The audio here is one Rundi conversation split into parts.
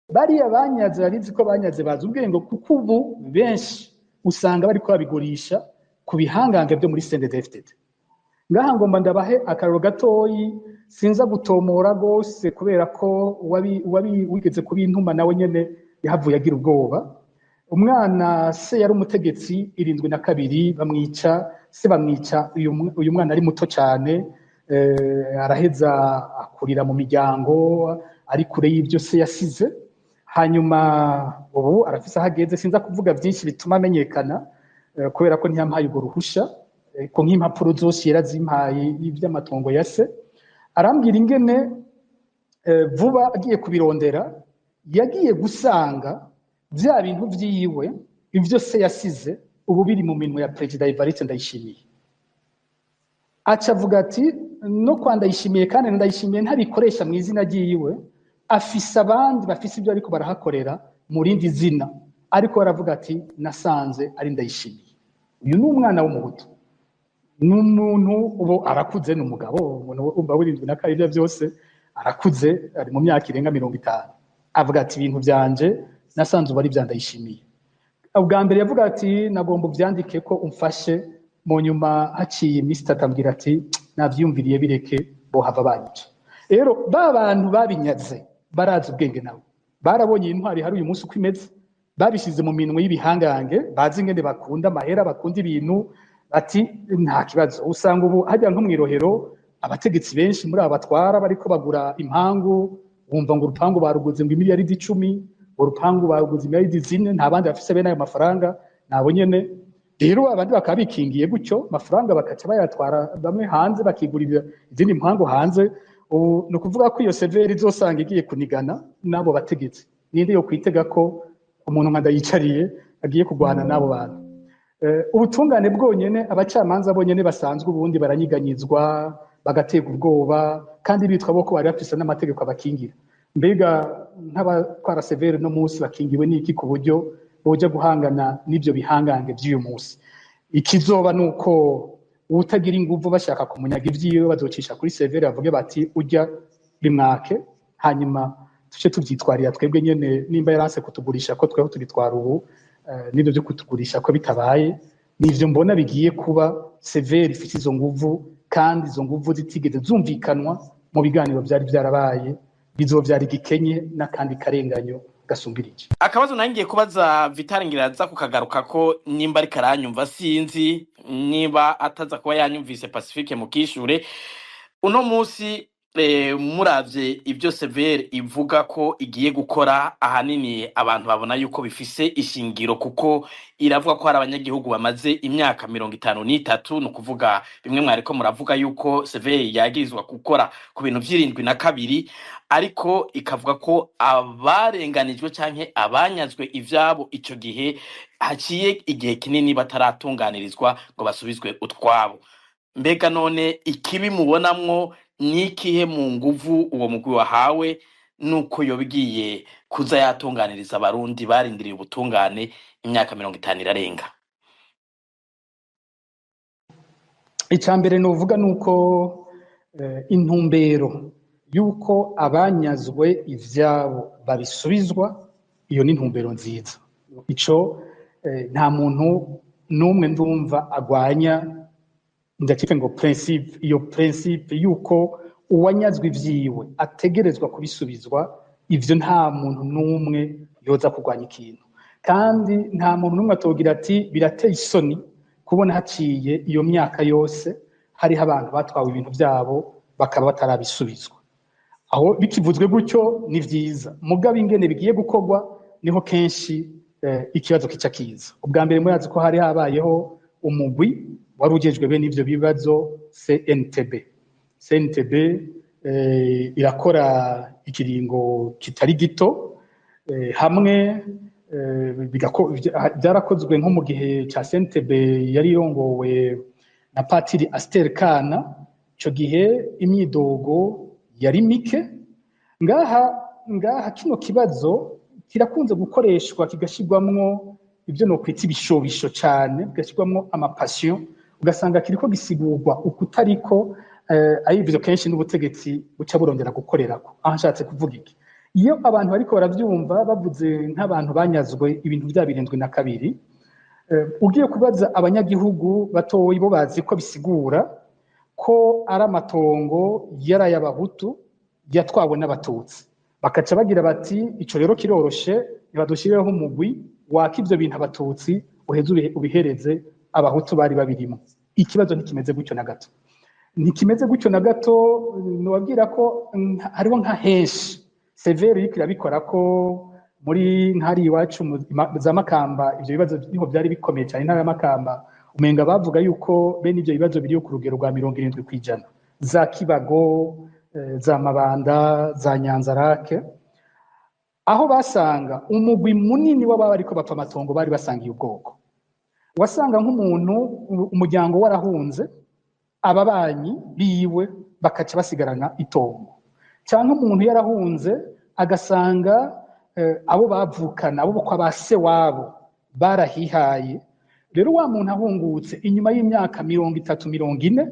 bariya banyaze barizi ko banyaze bazi ubwenge kuko ubu benshi usanga bariko babigurisha ku bihangange byo muri CNDD-FDD. Ngaha ngomba ndabahe akararo gatoyi sinza gutomora gose kubera ko wigeze kubintuma nawe nyene yahavuye agira ubwoba. Umwana se yari umutegetsi 72 bamwica se bamwica uyu mwana ari muto cyane araheza akurira mu miryango ari kure y'ibyo se yasize. Hanyuma ubu arafise ahageze sinza kuvuga byinshi bituma amenyekana kubera ko ntiyampaye urwo ruhusha ko nk'impapuro zose yarazimpaye iby'amatongo ya se. Arambwira ingene vuba agiye kubirondera yagiye gusanga bya bintu vyiwe ivyo se yasize ubu biri mu minwe ya Perezida Evariste Ndayishimiye. Aca avuga ati no kwa Ndayishimiye kandi Ndayishimiye ntabikoresha mu izina ryiwe, afise abandi bafise ibyo ariko barahakorera mu rindi zina, ariko baravuga ati nasanze ari Ndayishimiye. Uyu ni umwana w'umuhutu, n'umuntu ubu arakuze, n'umugabo umva wirindwi na kare, ibyo byose arakuze, ari mu myaka irenga 50. Avuga ati ibintu byanje nasanze ubu ari bya Ndayishimiye. Ubwa mbere yavuga ati nagomba uvyandike ko umfashe, mu nyuma haciye iminsi atambwira ati navyumviriye bireke bo hava banyica. Rero ba bantu babinyaze barazi ubwenge nabo, barabonye intwari hari uyu munsi uko imeze, babishize mu minwe y'ibihangange, bazi ingene bakunda amahera, bakunda ibintu, ati nta kibazo. Usanga ubu hajya nko mwirohero abategetsi benshi muri aba batwara bariko bagura impangu, wumva ngo urupangu baruguze ngo miliyaridi 10, urupangu baruguze miliyaridi 4, nta bandi bafise bene ayo mafaranga nabo nyene. Rero abandi bakabikingiye gutyo mafaranga bakaca bayatwara bamwe hanze bakigurira izindi mpangu hanze. Ubu no kuvuga ko iyo severi izosanga igiye kunigana nabo bategetsi. Ninde yo kwitega ko umuntu nka Ndayicariye agiye kugwana nabo bantu? Ubutungane bwonyene abacamanza bonyene basanzwe ubundi baranyiganyizwa bagatega ubwoba, kandi bitwa boko bari bafise n'amategeko abakingira. Mbega nk'abatwara severi no munsi bakingiwe n'iki ku buryo boja guhangana n'ibyo bihangange by'uyu munsi? Ikizoba nuko utagira inguvu bashaka kumunyaga ivyiwe bazocisha kuri severi bavuge bati ujya bimwake, hanyuma tuce tuvyitwarira twebwe nyene. Nimba yarase kutugurisha ko tweho tubitwara ubu, nibyo byo kutugurisha ko bitabaye, nivyo mbona bigiye kuba. Severi ifite izo nguvu, kandi izo nguvu zitigeze zumvikanwa mu biganiro byari byarabaye, bizovyara igikenye n'akandi karenganyo gasumbirije. Akabazo nangiye kubaza Vital Ngiraza kukagaruka ko nimba ari karanyumva, sinzi niba ataza kuba yanyumvise Pacifique Mukishure. Uno munsi muravye ibyo severe ivuga ko igiye gukora, ahanini abantu babona yuko bifise ishingiro, kuko iravuga ko hari abanyagihugu bamaze imyaka 53, no kuvuga bimwe mwariko muravuga yuko severe yagirizwa gukora ku bintu vy'72, ariko ikavuga ko abarenganijwe canke abanyazwe ivyabo ico gihe haciye igihe kinini bataratunganirizwa ngo basubizwe utwabo. Mbega none ikibi mubonamwo nikihe mu nguvu uwo mugwi wahawe nuko yobigiye kuza yatunganiriza abarundi barindiriye ubutungane imyaka 50 irarenga? Icambere novuga nuko intumbero yuko abanyazwe ivyabo babisubizwa, iyo ni intumbero nziza. Ico nta muntu numwe ndumva agwanya. Ndakife ngo principe, iyo principe yuko uwanyazwe ivyiwe ategerezwa kubisubizwa, ivyo nta muntu numwe yoza kugwanya ikintu. Kandi nta muntu numwe atogira ati birateye isoni kubona haciye iyo myaka yose hariho abantu batwawe ibintu vyabo bakaba batarabisubizwa. Aho bikivuzwe gutyo ni vyiza, mugabo ingene bigiye gukorwa niho kenshi ikibazo kica kiza. Ubwa mbere murazi ko hari habayeho umugwi warujejwe bene ivyo bibazo, CNTB irakora ikiringo kitari gito, hamwe byarakozwe nko mu gihe ca CNTB yari irongowe na Patiri Aster Kana. Ico gihe imyidogo yari mike. Ngaha kino kibazo kirakunze gukoreshwa kigashirwamwo ibyo no kwita ibishobisho cyane, kigashirwamwo amapassion, ugasanga kiriko gisigurwa ukutariko. Ayivyo kenshi n'ubutegetsi buca burondera gukorerako. Aho nshatse kuvuga iki, iyo abantu bariko baravyumva bavuze nk'abantu banyazwe ibintu vya 72 ugiye kubaza abanyagihugu batoyi bo bazi ko bisigura ko ari amatongo yaraye abahutu yatwawe n'abatutsi bakaca bagira bati ico rero kiroroshe nibadushireho umugwi waka ivyo bintu abatutsi uheze ubihereze abahutu bari babirimo. Ikibazo ntikimeze gutyo na gato, ntikimeze gutyo na gato. Nobabwira ko hariho nka henshi severe iriko irabikora ko muri nkari iwacu za Makamba ivyo bibazo niho byari bikomeye cyane. Intara ya Makamba umenga bavuga yuko bene ivyo bibazo biri ku rugero rwa 70%, za Kibago, za Mabanda, za Nyanzarake, aho basanga umugwi munini w'ababa ariko bapfa amatongo bari basangiye ubwoko. Wasanga nk'umuntu umuryango warahunze, ababanyi biwe bakaca basigarana itongo, cyangwa umuntu yarahunze agasanga abo bavukana abo kwa base wabo barahihaye. Rero wa muntu ahungutse inyuma y'imyaka 30-40,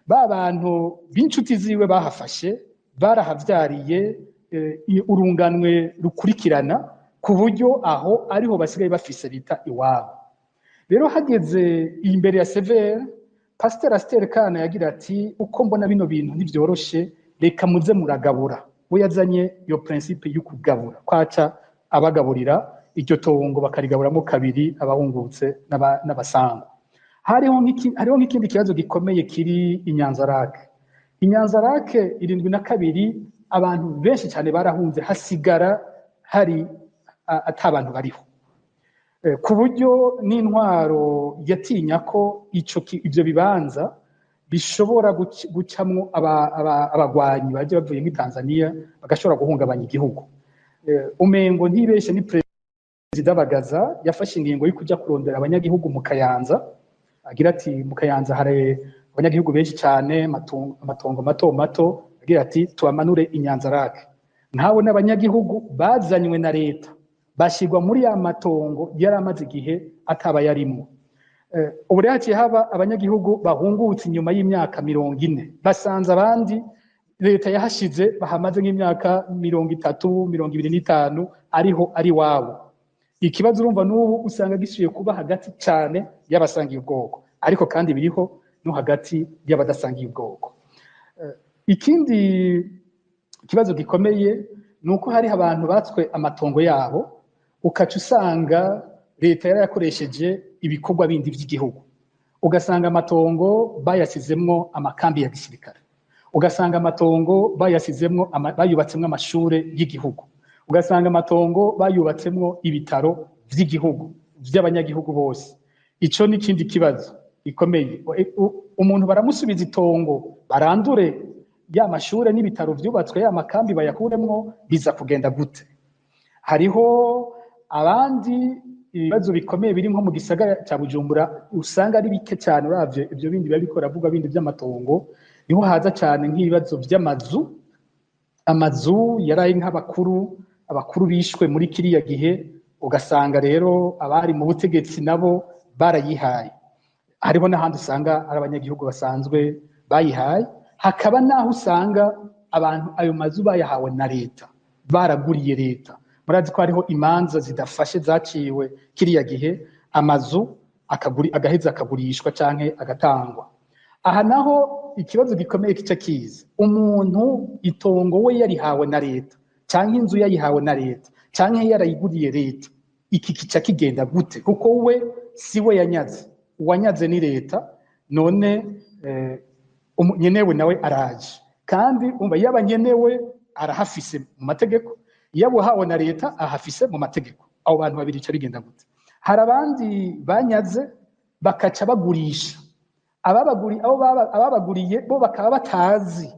ba bantu b'inshuti ziwe bahafashe barahavyariye urunganwe rukurikirana ku buryo aho ariho basigaye bafise bita iwabo. Rero hageze imbere ya Severe, Pasteur Aster Kana yagira ati uko mbona bino bintu ntivyoroshe, reka muze muragabura. We yazanye iyo principe y'ukugabura, kwaca abagaburira iryo tongo bakarigaburamo kabiri, abahungutse n'abasangwa. Hariho nk'ikindi kibazo gikomeye kiri Inyanzarake. Inyanzarake 72 abantu benshi cyane barahunze, hasigara hari atabantu bariho, ku buryo n'intwaro yatinya ko ivyo bibanza bishobora gucamwo abagwanyi baje bavuye muri Tanzania bagashobora guhungabanya igihugu. Umengo ntibeshe ni Perezida Bagaza yafashe ingingo yo kuja kurondera abanyagihugu mu Kayanza, agira ati mu Kayanza hari abanyagihugu benshi cyane, amatongo mato mato, agira ati tubamanure Inyanzarake. Nkaho n'abanyagihugu bazanywe na leta bashirwa muri ya matongo yari amaze igihe ataba yarimo. Ubu rero haciye haba abanyagihugu bahungutse inyuma y'imyaka 40, basanze abandi leta yahashize bahamaze nk'imyaka 30-25 ariho ari wabo. Ikibazo urumva n'ubu usanga gisubiye kuba hagati cyane y'abasangiye ubwoko, ariko kandi biriho no hagati y'abadasangiye ubwoko. Ikindi kibazo gikomeye nuko hari abantu batswe amatongo yabo, ukaca usanga leta yarayakoresheje ibikorwa bindi by'igihugu. Ugasanga amatongo bayasizemwo amakambi ya gisirikare, ugasanga amatongo bayasizemwo bayubatsemwo amashure y'igihugu, ugasanga amatongo bayubatsemwo ibitaro vy'igihugu vy'abanyagihugu bose. Ico ni kindi kibazo gikomeye. Umuntu baramusubiza itongo, barandure ya mashure n'ibitaro vyubatswe, ya makambi bayakuremwo, biza kugenda gute? Hariho abandi ibibazo bikomeye biri nko mu gisagara cya Bujumbura usanga ari bike cyane. Uravye ivyo bindi babikora avuga bindi by'amatongo, niho haza cyane nk'ibibazo by'amazu. Amazu yaraye abakuru bishwe muri kiriya gihe, ugasanga rero abari mu butegetsi nabo barayihaye. Hariho n'ahandi usanga ari abanyagihugu basanzwe bayihaye, hakaba naho usanga abantu ayo mazu bayahawe na leta, baraguriye leta. Murazi ko hariho imanza zidafashe zaciwe kiriya gihe, amazu agaheza akagurishwa canke agatangwa. Aha naho ikibazo gikomeye kica kiza, umuntu itongo we yarihawe na leta canke inzu yayihawe na leta canke yarayiguriye leta, iki kica kigenda gute? Kuko we si we yanyaze, uwanyaze ni leta. None nyenewe nawe araje, kandi umva yaba nyenewe arahafise mu mategeko, yabo hawe na leta ahafise mu mategeko. Abo bantu babiri ca bigenda gute? Hari abandi banyaze bakaca bagurisha, ababaguriye bo bakaba batazi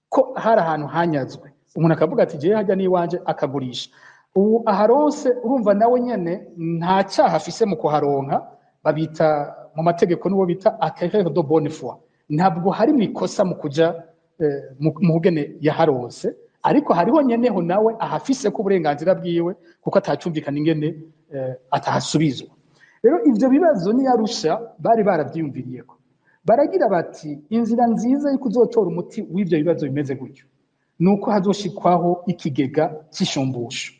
ko hari ahantu hanyazwe. Umuntu akavuga ati jewe hajya n'iwanje, akagurisha. Ubu aharonse, urumva nawe nyene nta cyaha afise mu kuharonka. Babita mu mategeko n'uwo bita acquéreur de bonne foi. Ntabwo hari mwikosa mu kuja mu hugene yaharonse, ariko hariho nyeneho nawe ahafise ko uburenganzira bwiwe, kuko atacumvikana ingene atahasubizwa. Rero ivyo bibazo ni Arusha bari baravyiyumviriyeko, baragira bati inzira nziza yo kuzotora umuti w'ivyo bibazo bimeze gutyo nuko hazoshikwaho ikigega c'ishumbusho.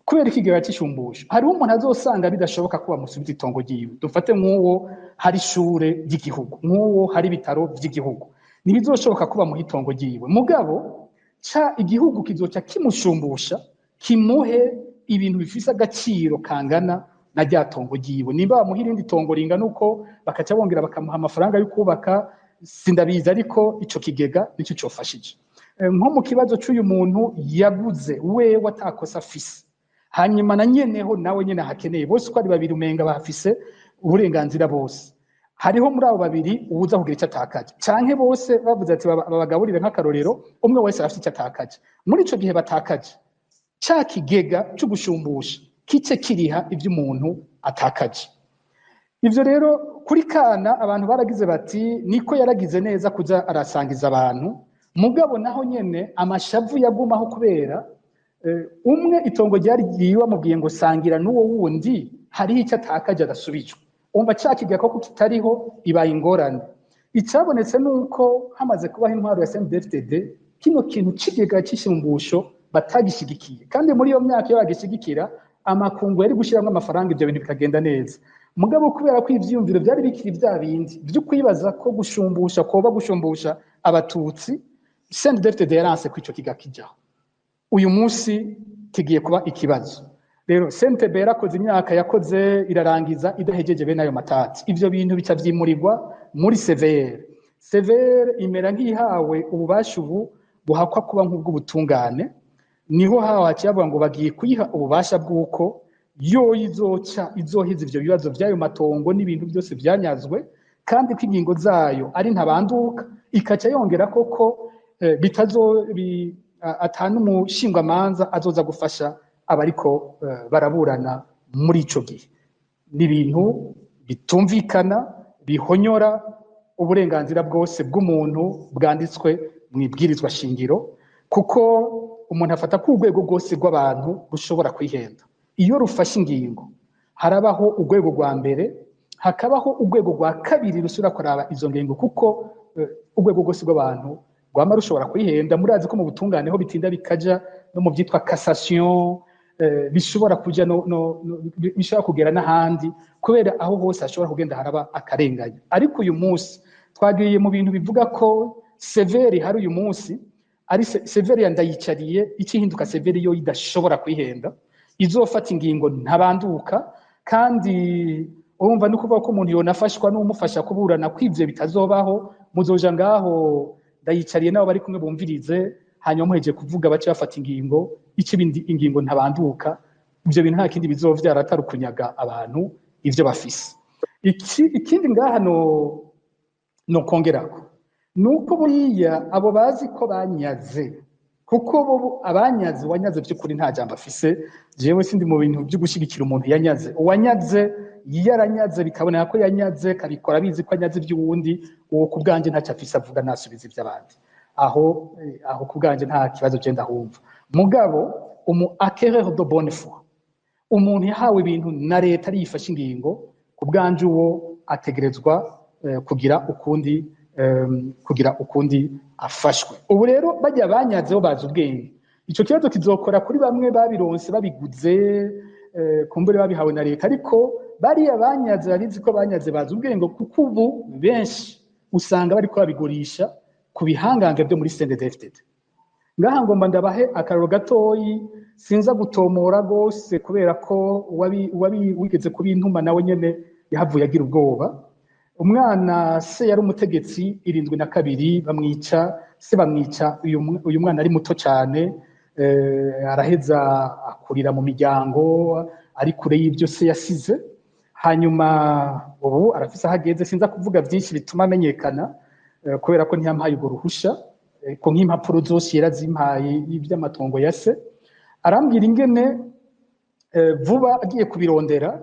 Kubera ikigega c'ishumbusho hariho umuntu azosanga bidashoboka ko bamusubiza itongo ryiwe. Dufate nk'uwo hari ishure ry'igihugu, nk'uwo hari ibitaro vy'igihugu, ntibizoshoboka ko bamuha itongo ryiwe. Mugabo igihugu kizoca kimushumbusha, kimuhe ibintu bifise agaciro kangana na rya tongo ryiwe. Nimba bamuha irindi tongo ringana uko, bakaca bongera bakamuha amafaranga yo kubaka, sindabizi, ariko ico kigega nico cofashije. Nko mu kibazo c'uyu muntu yaguze wewe atakosa afise, hanyuma na nyeneho nawe nyene hakeneye, bose uko ari babiri umenga bafise uburenganzira bose. Hariho muri abo babiri uwuza kugira icyo atakaje, canke bose bavuze ati babagaburire nk'akarorero, umwe wese afite icyo atakaje. Muri ico gihe batakaje, ca kigega cyo gushumbusha kice kiriha ivyo umuntu atakaje. Ivyo rero kuri Kana abantu baragize bati niko yaragize neza kuza arasangiza abantu, mugabo naho nyene amashavu yagumaho kubera umwe itongo ryari ryiwe amubwiye ngo sangira n'uwo wundi, hariho icyo atakaje agasubijwe. Umva ca kigega ko kitariho ibaye ingorane. Icabonetse nuko hamaze kubaho intwaro ya CNDD-FDD, kino kintu c'ikigega c'ishumbusho batagishigikiye, kandi muri iyo myaka iyo bagishigikira amakungu yari gushiramwo amafaranga ivyo bintu bikagenda neza. Mugabo kubera ko ivyiyumviro vyari bikiri vya bindi vyo kwibaza ko gushumbusha koba gushumbusha abatutsi, CNDD-FDD yaranse ko ico kigega kijaho. Uyu munsi kigiye kuba ikibazo. Rero CNTB yarakoze imyaka yakoze irarangiza idahejeje bene ayo matati. Ivyo bintu bica vyimurirwa muri CVR. CVR imera nk'ihawe ububasha ubu buhakwa kuba nk'ubw'ubutungane, niho hawaciye bavuga ngo bagiye kuyiha ububasha bw'uko yo izohiza ivyo bibazo vy'ayo matongo n'ibintu byose vyanyazwe, kandi ko ingingo zayo ari ntabanduka, ikaca yongera koko atanu umushingwamanza azoza gufasha abariko baraburana muri ico gihe. N'ibintu bitumvikana, bihonyora uburenganzira bwose bw'umuntu bwanditswe mu ibwirizwa shingiro, kuko umuntu afata ko urwego rwose rw'abantu rushobora kwihenda. Iyo rufashe ingingo harabaho urwego rwa mbere, hakabaho urwego rwa kabiri rusubira kuraba izo ngingo, kuko urwego rwose rw'abantu rwama rushobora kwihenda. Murazi ko mu butungane ho bitinda bikaja no mu vyitwa cassation, bishobora kuja bishobora kugera n'ahandi, kubera aho hose hashobora kugenda haraba akarenganya. Ariko uyu munsi twagiye mu bintu bivuga ko severi hari uyu munsi ari severi yandayicariye, ikihinduka severi yo idashobora kwihenda, izofata ingingo ntabanduka, kandi urumva no kuvuga ko umuntu yonafashwa n'umufasha kuburana kw'ivyo bitazobaho. Muzoja ngaho ndayicariye nabo bari kumwe bumvirize, hanyuma muheje kuvuga bace bafata ingingo, ikibindi ingingo ntabanduka. Ivyo bintu nta kindi bizovyara atari kunyaga abantu ivyo bafise. Ikindi ngaha no kongerako nuko buriya abo bazi ko banyaze, kuko bo abanyaze, wanyaze by'ukuri nta jambo afise. Jewe sindi mu bintu byo gushigikira umuntu yanyaze. Uwanyaze yaranyaze bikaboneka ko yanyaze, kabikora bizi ko anyaze ivy'uwundi, uwo kubwanje ntaco afise avuga nasubiza ivy'abandi. Aho kubwanje nta kibazo je ndahumva. Mugabo acquéreur de bonne foi, umuntu yahawe ibintu na leta ari yifashe ingingo, kubwanje uwo ategerezwa kugira ukundi afashwe. Ubu rero bajya banyazeho bazi ubwenge. Ico kibazo kizokora kuri bamwe babironse babiguze, kumbure babihawe na leta, ariko bariya banyaze barizi ko banyaze bazi ubwenge, kuko ubu benshi usanga bariko babigurisha ku bihangange byo muri CNDD-FDD. Ngaha ngomba ndabahe akaroro gatoyi, sinza gutomora gose kubera ko wigeze kubintuma nawe nyene yahavuye agira ubwoba. Umwana se yari umutegetsi 72 bamwica, se bamwica uyu mwana ari muto cyane, araheza akurira mu miryango ari kure y'ibyo se yasize. Hanyuma ubu arafise ahageze, sinza kuvuga byinshi bituma amenyekana, kubera ko ntiyampaye ubwo ruhusha, ko nk'impapuro zose yarazimpaye iby'amatongo ya se. Arambwira ingene vuba agiye kubirondera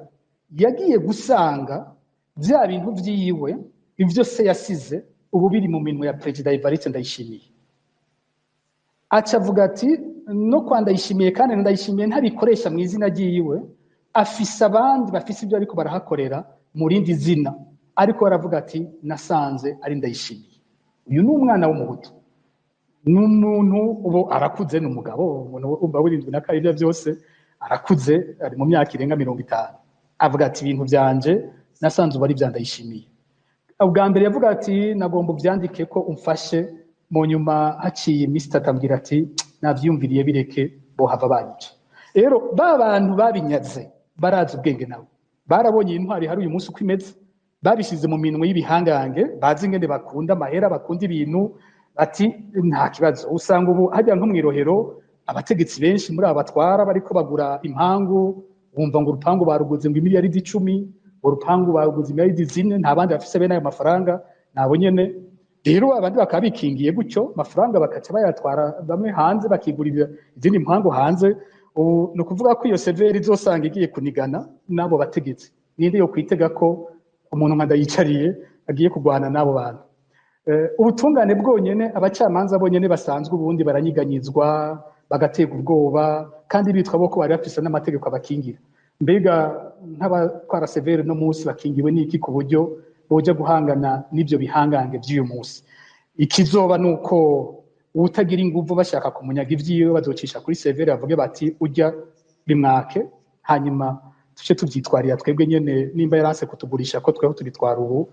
yagiye gusanga vya bintu vyiwe ivyo se yasize ubu biri mu minwe ya President Evariste Ndayishimiye. Aca avuga ati no kwa Ndayishimiye, kandi Ndayishimiye ntabikoresha mu izina ryiwe, afise abandi bafise ibyo ariko barahakorera mu rindi zina, ariko baravuga ati nasanze ari Ndayishimiye. Uyu ni umwana w'umuhutu. n'umuntu ubu arakuze n'umugabo umuntu umva wirindwi na kare ibyo byose arakuze ari mu myaka irenga 50 avuga ati ibintu byanje nasanze ubu ari byandayishimiye ubwa mbere yavuga ati nagomba ubyandike ko umfashe mu nyuma haciye iminsi atambwira ati navyumviriye bireke bo hava banyica rero ba bantu babinyaze barazi ubwenge nabo barabonye intwari hari uyu munsi uko imeze babishize mu minwe y'ibihangange bazi ingene bakunda amahera bakunda ibintu ati nta kibazo usanga ubu hajya nko mwirohero abategetsi benshi muri aba batwara bariko bagura impangu wumva ngo urupangu baruguze ngo miliyaridi 10 urupangu baruguze miliyaridi 4 nta bandi bafise bene ayo mafaranga nabo nyene rero abandi bakabikingiye gutyo mafaranga bakaca bayatwara bamwe hanze bakigurira izindi mpangu hanze ubu no kuvuga ko iyo severi izosanga igiye kunigana nabo bategetsi ninde yo kwitega ko umuntu nkanda yicariye agiye kugwana nabo bantu ubutungane bwonyene abacamanza bonyene basanzwe ubundi baranyiganyizwa bagatega ubwoba kandi bitwa boko bari bafise n'amategeko abakingira mbega nk'abatwara severe no munsi bakingiwe n'iki ku buryo boja guhangana n'ibyo bihangange by'uyu munsi ikizoba nuko utagira inguvu bashaka kumunyaga ivyiwe bazocisha kuri severe bavuge bati ujya bimwake hanyuma tuce tuvyitwarira twebwe nyene nimba yaranse kutugurisha ko tweho turitwara ubu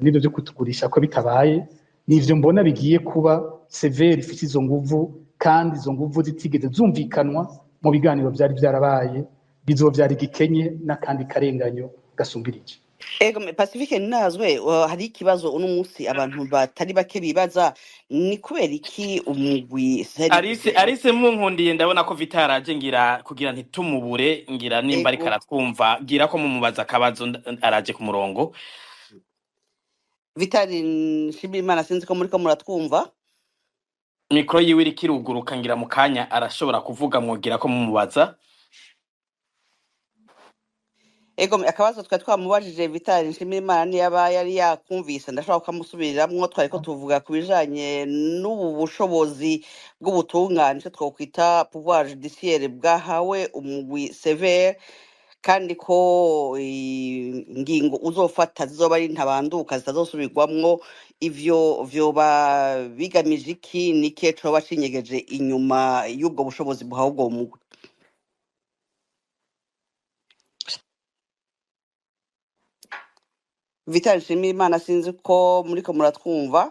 n'ibyo byo kutugurisha ko bitabaye nivyo mbona bigiye kuba severe ifite izo nguvu kandi izo nguvu zitigeze zumvikanwa mu biganiro byari byarabaye bizovyara igikenye n'akandi karenganyo gasumbirije Ego Pacifique nazwe hari ikibazo uno munsi abantu batari bake bibaza ni kubera iki umugwi Arise munkundiye ndabona ko vitaraje ngira kugira ntitumubure ngira nimba ari karatwumva gira ko mumubaza akabazo araje ku murongo Vitali Nshimiyimana sinzi ko muriko muratwumva mikro yiwe iri kiruguruka ngira mu kanya arashobora kuvuga mwogira ko mumubaza Ego akabazo twa twamubajije Vitali Nshimiyimana ni yaba yari yakumvise ndashobora kumusubiriramwo twari ko tuvuga kubijanye n'ubu bushobozi bw'ubutungane cyo twokwita pouvoir judiciaire bwahawe umugwi sévère kandi ko ingingo uzofata zizoba ari ntabanduka zitazosubirwamwo ivyo vyoba bigamije iki nike coba cinyegeje inyuma y'ubwo bushobozi buhawe ubwo mugwi Vitali Nshimiyimana sinzi ko muriko muratwumva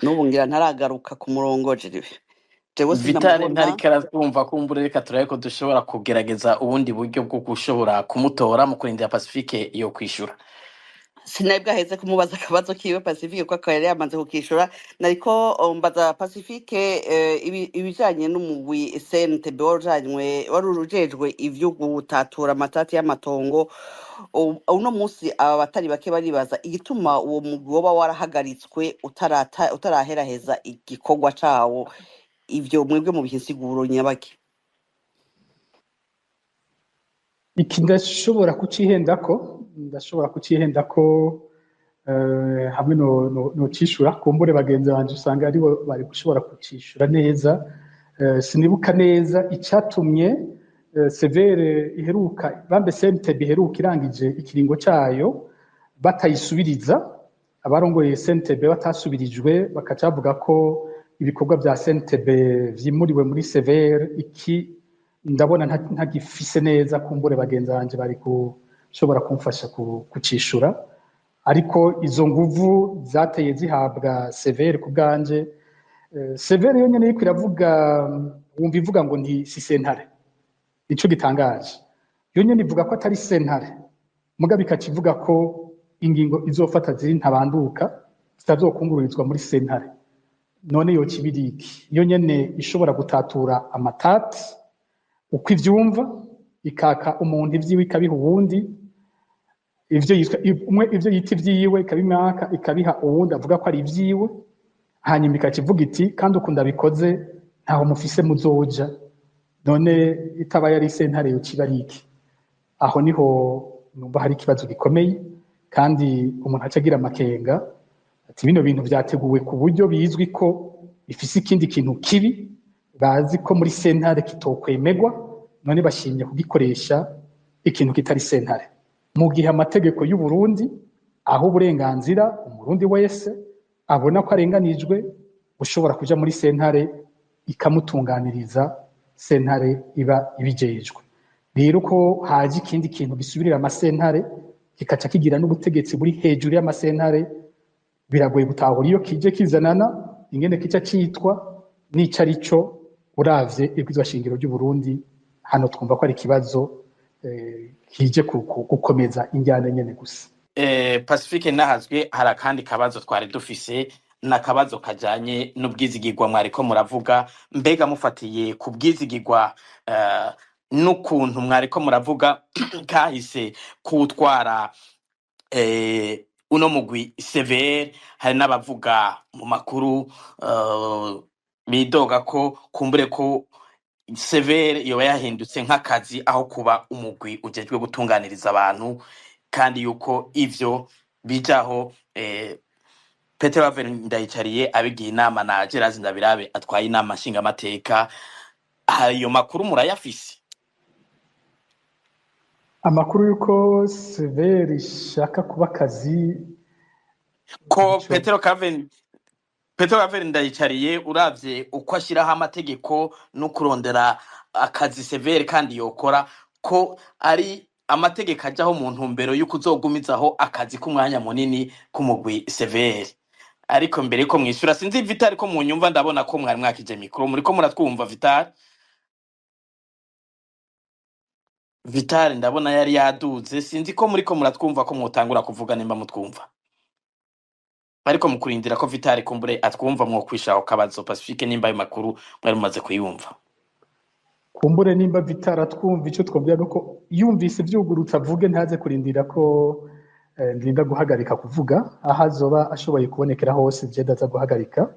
n'ubu ngira ntaragaruka ku murongo jewe Vitali ntari karatwumva kumbure reka turaye ko dushobora kugerageza ubundi buryo bwo gushobora kumutora mu kurindira Pacifique yo kwishura sinabwa heze kumubaza akabazo kiwe Pacifique ko akaba yamaze kukishura nariko mbaza Pacifique ibijanye n'umugwi CNTB wajanywe warurujejwe ivyo gutatura amatati y'amatongo uno munsi abatari bake baribaza igituma uwo mugwi woba warahagaritswe utaraheraheza igikorwa cawo ivyo mwebwe mu bihisiguro nyabaki iki ndashobora kucihendako hamwe no cishura kumbure bagenzi banje usanga aribo bari gushobora kucishura neza sinibuka neza icatumye severe iheruka bambe CNTB iheruka irangije ikiringo cayo batayisubiriza abarongoye CNTB batasubirijwe bakacavuga ko ibikorwa bya CNTB vyimuriwe muri severe iki ndabona ntagifise neza kumbure bagenzi banje bari kushobora kumfasha kucishura ariko izo nguvu zateye zihabwa severe ku bwanje severe yo nyene yiko iravuga wumva ivuga ngo nti si sentare ico gitangaje yo nyene ivuga ko atari sentare mugabe ikacivuga ko ingingo izofata ziri ntabanduka zitazokungururizwa muri sentare none yo kibiriki yo nyene ishobora gutatura amatati uko ivyumva ikaka umuntu ivyiwe ikabiha uwundi ivyo yita ivyiwe ikabimwaka ikabiha uwundi avuga ko ari ivyiwe hanyuma ikakivuga iti kandi ukunda bikoze ntaho mufise muzoja none itaba yari sentare yo kibariki aho niho numva hari ikibazo gikomeye kandi umuntu acagira amakenga ati bino bintu vyateguwe ku buryo bizwi ko bifise ikindi kintu kibi bazi ko muri sentare kitokwemegwa none bashimye kugikoresha ikintu kitari sentare mu gihe amategeko y'u Burundi aho uburenganzira umurundi wese abona ko arenganijwe ushobora kuja muri sentare ikamutunganiriza, sentare iba ibijejwe. Rero ko haje ikindi kintu gisubirira amasentare kikaca kigira n'ubutegetsi buri hejuru y'amasentare, biragoye gutahura iyo kije kizanana ingene kica citwa n'ico arico. Uravye ibwirizwa shingiro ry'u Burundi, hano twumva ko ari ikibazo kije gukomeza injyana nyene gusa. Pacifique Nahazwe, hari akandi kabazo twari dufise, n'akabazo kajanye n'ubwizigirwa mwariko muravuga. Mbega mufatiye ku bwizigirwa n'ukuntu mwariko muravuga kahise kutwara uno mugwi severe, hari n'abavuga mu makuru bidoga ko kumbure ko severe yoba yahindutse nk'akazi aho kuba umugwi ujejwe gutunganiriza abantu, kandi yuko ivyo bijaho Petero Ndayicariye abigiye inama na Gerard Ndabirabe atwaye inama nshingamateka. Ayo makuru murayafise? Amakuru yuko severe ishaka kuba akazi ko Petero Ndayicariye, uravye uko ashiraho amategeko no kurondera akazi severe kandi yokora, ko ari amategeko ajaho mu ntumbero y'uko uzogumizaho akazi k'umwanya munini k'umugwi severe. Ariko mbere ko mwishura, sinzi Vital ko munyumva, ndabona ko mwari mwakije mikro, muriko muratwumva Vital ndabona yari yaduze, sinzi ko muriko muratwumva ko mwotangura kuvuga nimba mutwumva. Ariko mukurindira ko Vital kumbure atwumva mwokwishaho kabazo Pacifique nimba ayo makuru mwari mumaze kuyumva. Kumbure nimba Vital atwumva, ico twumvira nuko yumvise ivyugurutse avuge, ntaze kurindira ko ndinda guhagarika kuvuga. Aho azoba ashoboye kubonekera hose je ndaza guhagarika.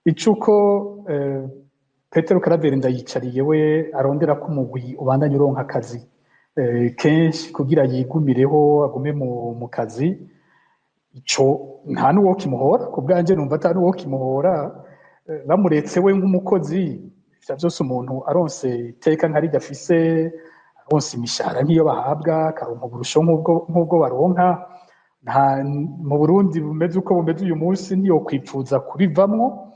Icuko Petero Karaveri Ndayicariye we arondera ko umugwi ubandanya uronka akazi kenshi kugira yigumireho, agume mu kazi. Ico nta nuwo kimuhora, ku bwanje numva atari nuwo kimuhora. Bamuretse we nk'umukozi, ivyo vyose umuntu aronse iteka nkari gafise, aronse imishahara nk'iyo bahabwa, karonka uburusho nk'ubwo baronka, mu Burundi bumeze uko bumeze uyu munsi niyo kwipfuza kubivamwo.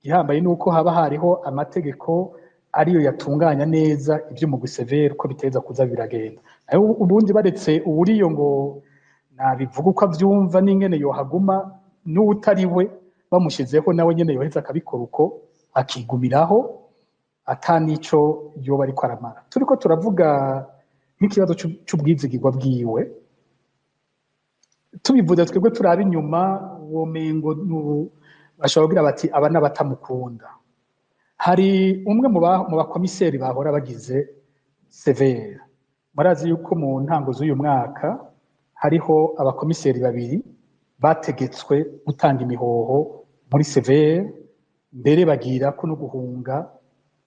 Igihambaye nuko haba hariho amategeko ariyo yatunganya neza ivyo mu gusevera uko biteza kuza biragenda. Nayo ubundi baretse uwuriyo ngo nabivuga uko avyumva n'ingene yohaguma, n'utari we bamushizeho nawe nyene yoheza akabikora uko akigumiraho atanico yoba ariko aramara. Turiko turavuga nk'ikibazo c'ubwizigirwa bwiwe, tubivuze twebwe turaba inyuma womengo bashobora kugira bati aba n'abatamukunda. Hari umwe mu bakomiseri bahora bagize severe. Murazi yuko mu ntango z'uyu mwaka hariho abakomiseri babiri bategetswe gutanga imihoho muri severe, mbere bagira ko no guhunga,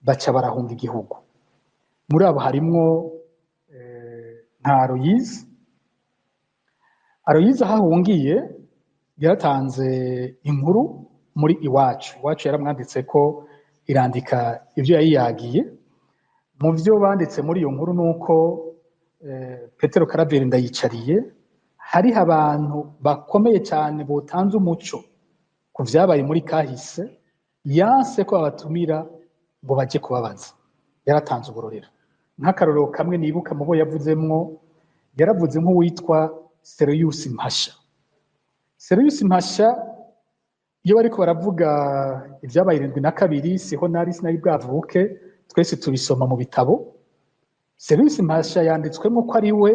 baca barahunga igihugu. Muri abo harimwo nka Aloyize ahahungiye yaratanze inkuru muri Iwacu yaramwanditse ko irandika ivyo yayiyagiye. Mu vyo banditse muri iyo nkuru nuko Petero Karaveri Ndayicariye hariho abantu bakomeye cyane botanze umuco ku vyabaye muri kahise, yanse ko abatumira ngo baje kubabaza. Yaratanze uburorero. Nk'akarorero kamwe nibuka mu bo yavuzemwo, yaravuze nk'uwitwa Serious Mpasha. Serious Mpasha iyo bariko baravuga ivyabaye 72 siho nari sinari bwavuke, twese tubisoma mu bitabo. Serious Mpasha yanditswemo ko ari we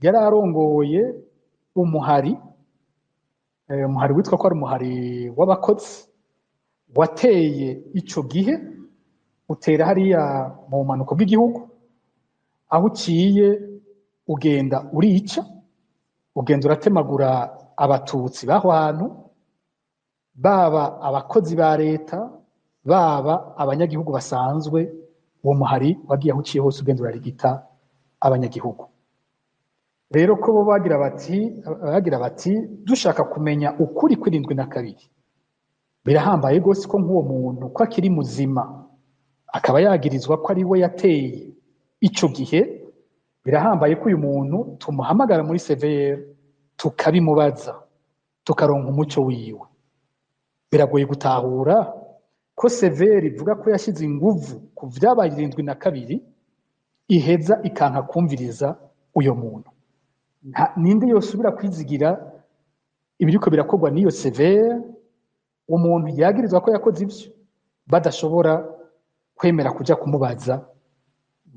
yari arongoye umuhari witwa ko ari umuhari w'abakozi wateye ico gihe, utera hariya mu manuko bw'igihugu, aho uciye ugenda urica, ugenda uratemagura abatutsi baho hantu, baba abakozi ba leta, baba abanyagihugu basanzwe. Uwo muhari wagiye aho uciye hose ugenda urarigita abanyagihugu. Rero ko bo bagira bati dushaka kumenya ukuri kw'irindwi, birahambaye gose ko nk'uwo muntu ko akiri muzima akaba yagirizwa ko ari we yateye ico gihe. Birahambaye ko uyu muntu tumuhamagara muri severe tukabimubaza, tukaronka umuco wiwe. Biragoye gutahura ko severe ivuga ko yashize inguvu ku vyabaye 72 iheza ikanka kumviriza uyo muntu. Ninde yosubira kwizigira ibiriko birakorwa n'iyo severe umuntu yagirizwa ko yakoze ivyo badashobora kwemera kuja kumubaza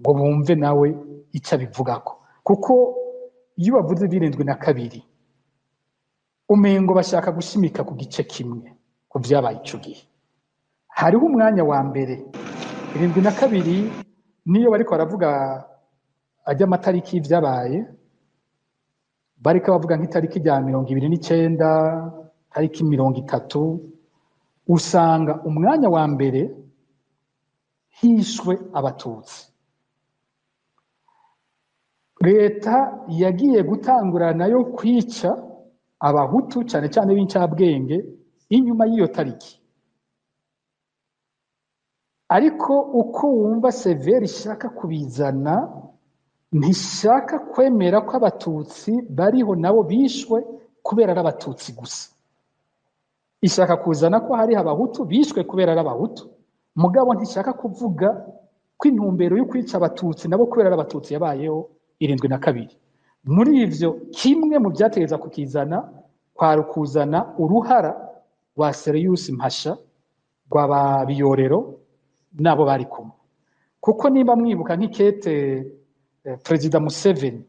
ngo bumve nawe ica bivugako, kuko iyo bavuze 72 umengo bashaka gushimika ku gice kimwe ku vyabaye ico gihe. Hariho umwanya wa mbere 72 niyo bariko baravuga ajya amatariki y'ivyabaye, bariko bavuga nk'itariki rya 29, tariki 30, usanga umwanya wa mbere hishwe abatutsi. Leta yagiye gutangura nayo kwica abahutu cyane cyane b'incabwenge inyuma y'iyo tariki. Ariko uko wumva severe ishaka kubizana, ntishaka kwemera ko abatutsi bariho nabo bishwe kubera ari abatutsi gusa. Ishaka kuzana ko hari abahutu bishwe kubera ari abahutu, mugabo ntishaka kuvuga ko intumbero yo kwica abatutsi nabo kubera ari abatutsi yabayeho 72. Muri ivyo kimwe mu byategeza kukizana kwa rukuzana uruhara rwa Serious Mpasha rwa Biyorero nabo bari kumwe. Kuko niba mwibuka nk'ikete Perezida Museveni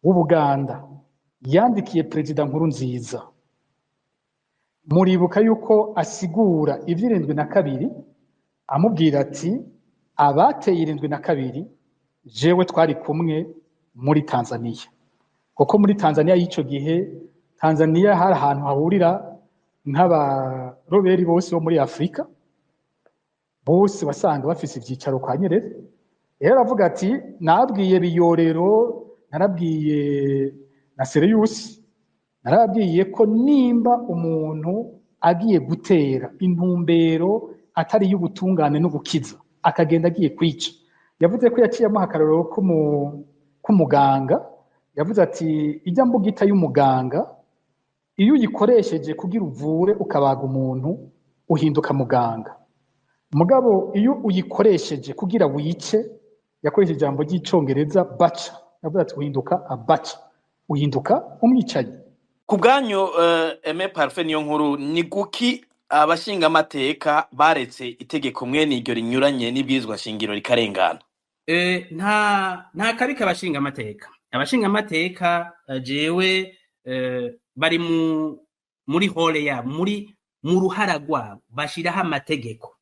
w'Ubuganda yandikiye Perezida Nkurunziza, muribuka yuko asigura ivy'72 amubwira ati abateye 72 jewe twari kumwe muri Tanzania. Kuko muri Tanzania y'ico gihe, Tanzania hari ahantu hahurira nk'abaroberi bose bo muri Afrika, bose basanga bafise ivyicaro kwa Nyerere. Rero aravuga ati nabwiye Biyorero, narabwiye na Serious, narabwiye ko nimba umuntu agiye gutera intumbero atari y'ubutungane no gukiza akagenda agiye kwica, yavuze ko yaciyemo akarorero k'umuganga. Yavuze ati ijya mbugita y'umuganga iyo uyikoresheje kugira uvure ukabaga umuntu uhinduka muganga, mugabo iyo uyikoresheje kugira wice, yakoresheje ijambo ry'icongereza baca, yavuze ati uhinduka abaca, uhinduka umwicanyi. Ku bwanyu Aime Parfait Niyonkuru, ni guki abashinga amateka baretse itegeko mwene iryo rinyuranye n'ibwirizwa shingiro rikarengana? Nta kabi kabashinga amateka. Abashinga amateka jewe bari muri hole ya mu ruhara rwabo bashiraho amategeko